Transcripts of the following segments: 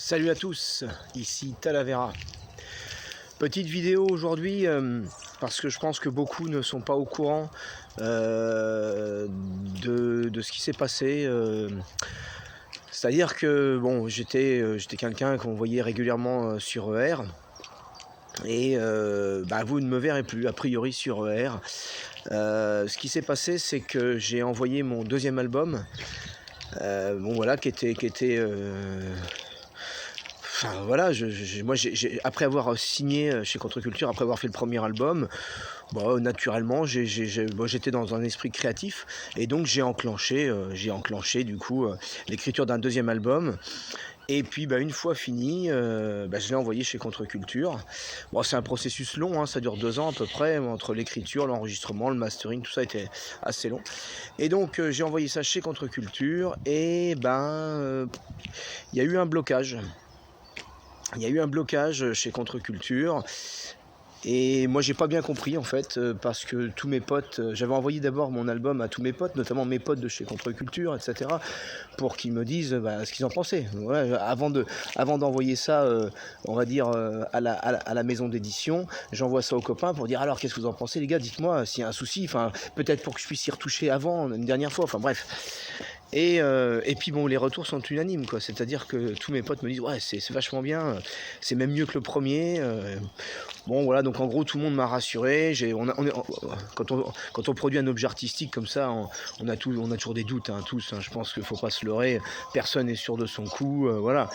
Salut à tous, ici Talavera. Petite vidéo aujourd'hui parce que je pense que beaucoup ne sont pas au courant de ce qui s'est passé. C'est-à-dire que bon, j'étais quelqu'un qu'on voyait régulièrement sur ER et vous ne me verrez plus a priori sur ER. Ce qui s'est passé, c'est que j'ai envoyé mon deuxième album, qui était enfin voilà, après avoir signé chez Contre-Culture, après avoir fait le premier album, naturellement, j'étais dans un esprit créatif et donc j'ai enclenché du coup l'écriture d'un deuxième album. Et puis une fois fini, je l'ai envoyé chez Contre-Culture. Bon, c'est un processus long, hein, ça dure 2 ans à peu près, entre l'écriture, l'enregistrement, le mastering, tout ça était assez long. Et donc j'ai envoyé ça chez Contre-Culture et il y a eu un blocage. Il y a eu un blocage chez Contre-Culture et moi j'ai pas bien compris en fait parce que tous mes potes, j'avais envoyé d'abord mon album à tous mes potes, notamment mes potes de chez Contre-Culture, etc. pour qu'ils me disent ce qu'ils en pensaient. Ouais, avant d'envoyer ça, on va dire à la maison d'édition, j'envoie ça aux copains pour dire alors qu'est-ce que vous en pensez les gars, dites-moi s'il y a un souci, enfin peut-être pour que je puisse y retoucher avant, une dernière fois, enfin bref. Et puis les retours sont unanimes, quoi. C'est-à-dire que tous mes potes me disent ouais c'est vachement bien, c'est même mieux que le premier. Donc en gros tout le monde m'a rassuré. Quand on produit un objet artistique comme ça, on a toujours des doutes, hein, tous. Hein. Je pense qu'il faut pas se leurrer. Personne n'est sûr de son coup. Voilà.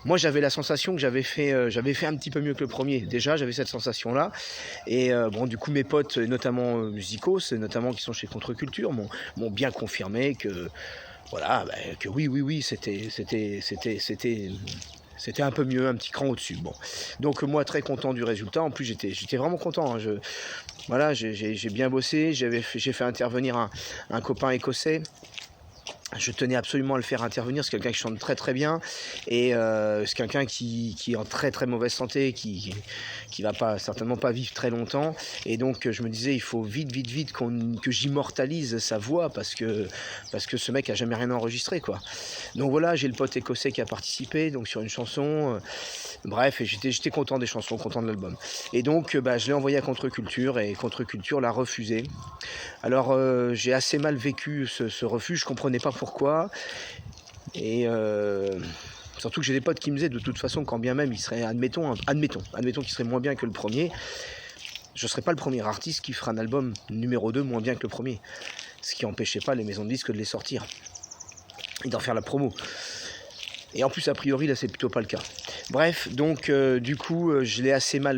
Moi j'avais la sensation que j'avais fait un petit peu mieux que le premier. Déjà j'avais cette sensation-là. Et du coup mes potes, notamment musicaux, notamment qui sont chez Contre-Culture, m'ont bien confirmé que voilà, que oui, c'était un peu mieux, un petit cran au-dessus. Bon, donc moi très content du résultat. En plus j'étais vraiment content. Hein. J'ai bien bossé. J'ai fait intervenir un copain écossais. Je tenais absolument à le faire intervenir. C'est quelqu'un qui chante très très bien et c'est quelqu'un qui est en très très mauvaise santé, qui va certainement pas vivre très longtemps. Et donc je me disais il faut vite que j'immortalise sa voix parce que ce mec a jamais rien enregistré, quoi. Donc voilà, j'ai le pote écossais qui a participé donc sur une chanson. Bref, et j'étais content des chansons, content de l'album. Et donc je l'ai envoyé à Contre-Culture et Contre-Culture l'a refusé. Alors j'ai assez mal vécu ce refus, je comprenais pas pourquoi. Et surtout que j'ai des potes qui me disaient de toute façon quand bien même il serait, admettons qu'il serait moins bien que le premier, je serais pas le premier artiste qui fera un album numéro 2 moins bien que le premier. Ce qui empêchait pas les maisons de disques de les sortir et d'en faire la promo. Et en plus a priori là c'est plutôt pas le cas. Bref, donc du coup je l'ai assez mal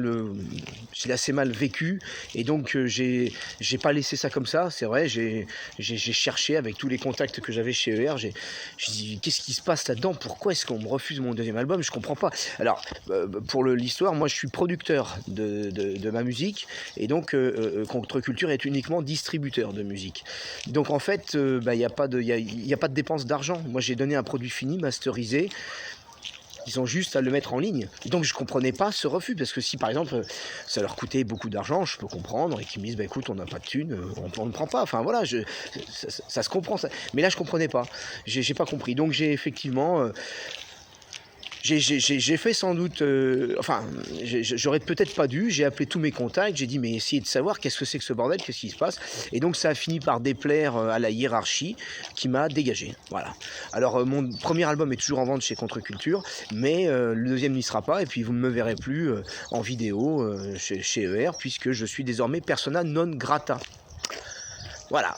vécu et donc j'ai pas laissé ça comme ça, c'est vrai, j'ai cherché avec tous les contacts que j'avais chez ER, j'ai dit qu'est-ce qui se passe là-dedans, pourquoi est-ce qu'on me refuse mon deuxième album, je comprends pas. Alors pour l'histoire, moi je suis producteur de ma musique et donc Contre-Culture est uniquement distributeur de musique. Donc en fait il n'y a pas de dépense d'argent. Moi j'ai donné un produit fini, masterisé. Ils ont juste à le mettre en ligne. Donc je comprenais pas ce refus, parce que si par exemple ça leur coûtait beaucoup d'argent, je peux comprendre, et qu'ils me disent écoute on n'a pas de thunes, on ne prend pas, enfin voilà, ça se comprend. Ça. Mais là je comprenais pas, j'ai pas compris. Donc j'ai effectivement... J'ai fait sans doute, j'aurais peut-être pas dû, j'ai appelé tous mes contacts, j'ai dit mais essayez de savoir qu'est-ce que c'est que ce bordel, qu'est-ce qui se passe. Et donc ça a fini par déplaire à la hiérarchie qui m'a dégagé. Voilà. Alors mon premier album est toujours en vente chez Contre-Culture, mais le deuxième n'y sera pas et puis vous ne me verrez plus en vidéo chez ER puisque je suis désormais persona non grata. Voilà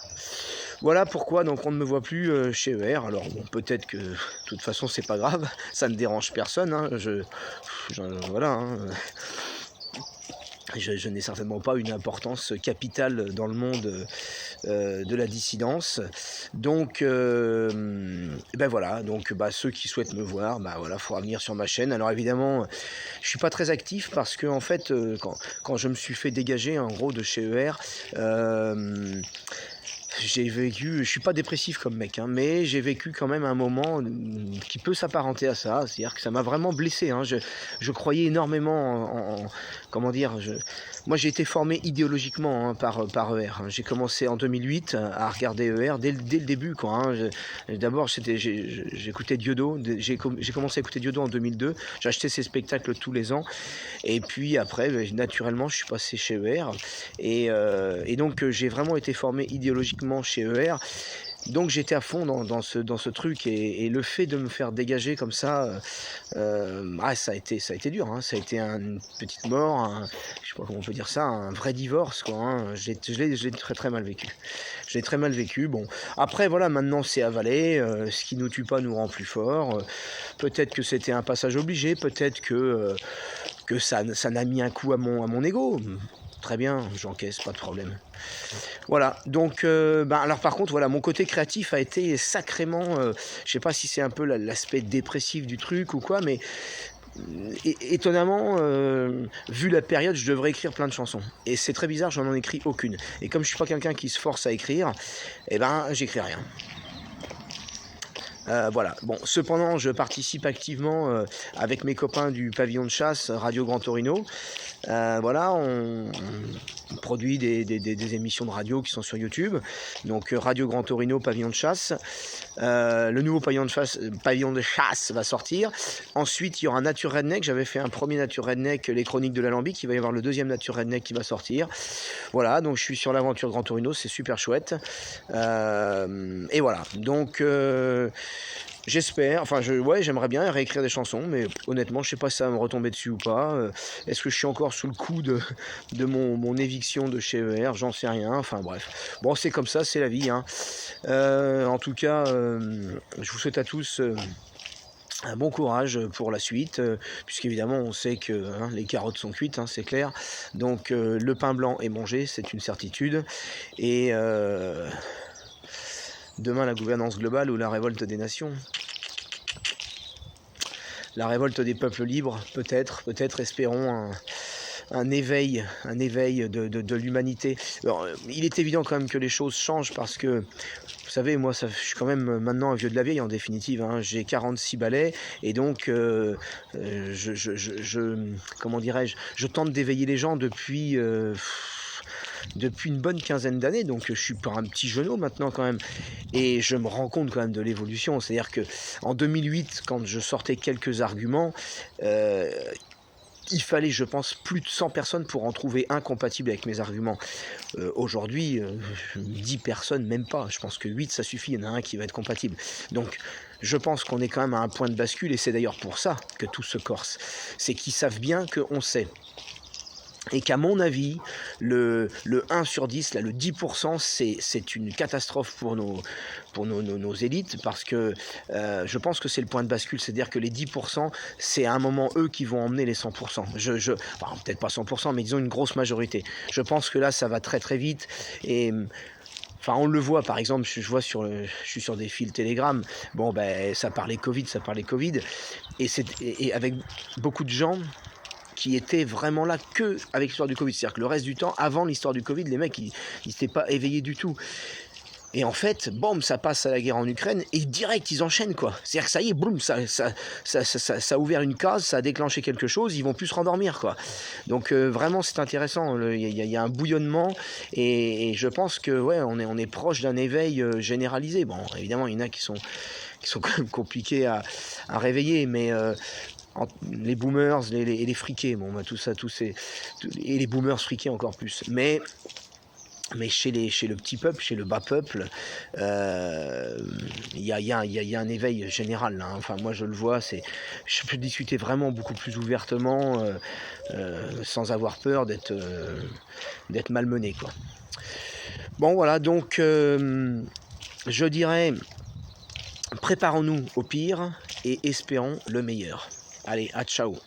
pourquoi donc on ne me voit plus chez ER. Alors bon, peut-être que de toute façon c'est pas grave, ça ne dérange personne. Hein. Voilà. Hein. Je n'ai certainement pas une importance capitale dans le monde de la dissidence. Donc voilà, donc ceux qui souhaitent me voir, voilà, faudra venir sur ma chaîne. Alors évidemment, je suis pas très actif parce que en fait, quand je me suis fait dégager en gros de chez ER, j'ai vécu, je suis pas dépressif comme mec, hein, mais j'ai vécu quand même un moment qui peut s'apparenter à ça, c'est-à-dire que ça m'a vraiment blessé, hein. Je croyais énormément comment dire, moi j'ai été formé idéologiquement, hein, par ER, hein. J'ai commencé en 2008 à regarder ER dès le début, quoi, hein. D'abord j'écoutais Dieudo, j'ai commencé à écouter Dieudo en 2002, j'ai acheté ses spectacles tous les ans, et puis après, naturellement, je suis passé chez ER, et donc j'ai vraiment été formé idéologiquement chez ER. Donc j'étais à fond dans ce truc, et le fait de me faire dégager comme ça, ça a été dur, hein. Ça a été une petite mort, je sais pas comment on peut dire ça, un vrai divorce, quoi, hein. Je l'ai très très mal vécu. Je l'ai très mal vécu. Bon, après voilà, maintenant c'est avalé. Ce qui nous tue pas nous rend plus fort. Peut-être que c'était un passage obligé, peut-être que ça n'a mis un coup à mon ego. Très bien, j'encaisse, pas de problème. Voilà, donc alors par contre, voilà, mon côté créatif a été sacrément, je sais pas si c'est un peu l'aspect dépressif du truc ou quoi, mais étonnamment, vu la période, je devrais écrire plein de chansons. Et c'est très bizarre, j'en écris aucune. Et comme je suis pas quelqu'un qui se force à écrire, j'écris rien. Voilà. Bon, cependant, je participe activement avec mes copains du pavillon de chasse Radio Grand Torino. Voilà, on produit des émissions de radio qui sont sur YouTube. Donc Radio Grand Torino, pavillon de chasse. Le nouveau pavillon de chasse va sortir. Ensuite, il y aura Nature Redneck. J'avais fait un premier Nature Redneck, les chroniques de l'alambic. Il va y avoir le deuxième Nature Redneck qui va sortir. Voilà, donc je suis sur l'aventure Grand Torino, c'est super chouette. Et voilà, donc j'espère, j'aimerais bien réécrire des chansons, mais honnêtement, je sais pas si ça va me retomber dessus ou pas. Est-ce que je suis encore sous le coup de mon éviction de chez ER? J'en sais rien, enfin bref. Bon, c'est comme ça, c'est la vie, hein. En tout cas, je vous souhaite à tous un bon courage pour la suite, puisqu'évidemment on sait que les carottes sont cuites, hein, c'est clair. Donc le pain blanc est mangé, c'est une certitude. Et demain, la gouvernance globale ou la révolte des nations? La révolte des peuples libres, peut-être, espérons un éveil de l'humanité. Alors, il est évident quand même que les choses changent, parce que, vous savez, moi, je suis quand même maintenant un vieux de la vieille, en définitive, hein. J'ai 46 balais, et donc, comment dirais-je, je tente d'éveiller les gens depuis une bonne quinzaine d'années, donc je suis pas un petit genou maintenant quand même, et je me rends compte quand même de l'évolution. C'est-à-dire que en 2008, quand je sortais quelques arguments, il fallait, je pense, plus de 100 personnes pour en trouver un compatible avec mes arguments. Aujourd'hui, 10 personnes, même pas. Je pense que 8, ça suffit, il y en a un qui va être compatible. Donc, je pense qu'on est quand même à un point de bascule, et c'est d'ailleurs pour ça que tout se corse. C'est qu'ils savent bien qu'on sait. Et qu'à mon avis, le 1 sur 10, là, le 10%, c'est une catastrophe pour nos élites, parce que je pense que c'est le point de bascule, c'est-à-dire que les 10%, c'est à un moment eux qui vont emmener les 100%. Enfin, peut-être pas 100%, mais disons une grosse majorité. Je pense que là, ça va très très vite, et enfin, on le voit, par exemple, je suis sur des fils Telegram, bon, ça parlait Covid, et avec beaucoup de gens qui étaient vraiment là que avec l'histoire du Covid. C'est-à-dire que le reste du temps, avant l'histoire du Covid, les mecs, ils s'étaient pas éveillés du tout. Et en fait, boum, ça passe à la guerre en Ukraine, et direct, ils enchaînent, quoi. C'est-à-dire que ça y est, boum, ça a ouvert une case, ça a déclenché quelque chose, ils vont plus se rendormir, quoi. Donc vraiment, c'est intéressant. Il y a un bouillonnement, et je pense que on est proche d'un éveil généralisé. Bon, évidemment, il y en a qui sont quand même compliqués à réveiller, mais les boomers et les friqués, bon, tout ça, et les boomers friqués encore plus. Mais chez le petit peuple, chez le bas peuple, il y a un éveil général, là, hein. Enfin, moi je le vois, je peux discuter vraiment beaucoup plus ouvertement, sans avoir peur d'être malmené, quoi. Bon, voilà, donc je dirais, préparons-nous au pire et espérons le meilleur. Allez, à ciao.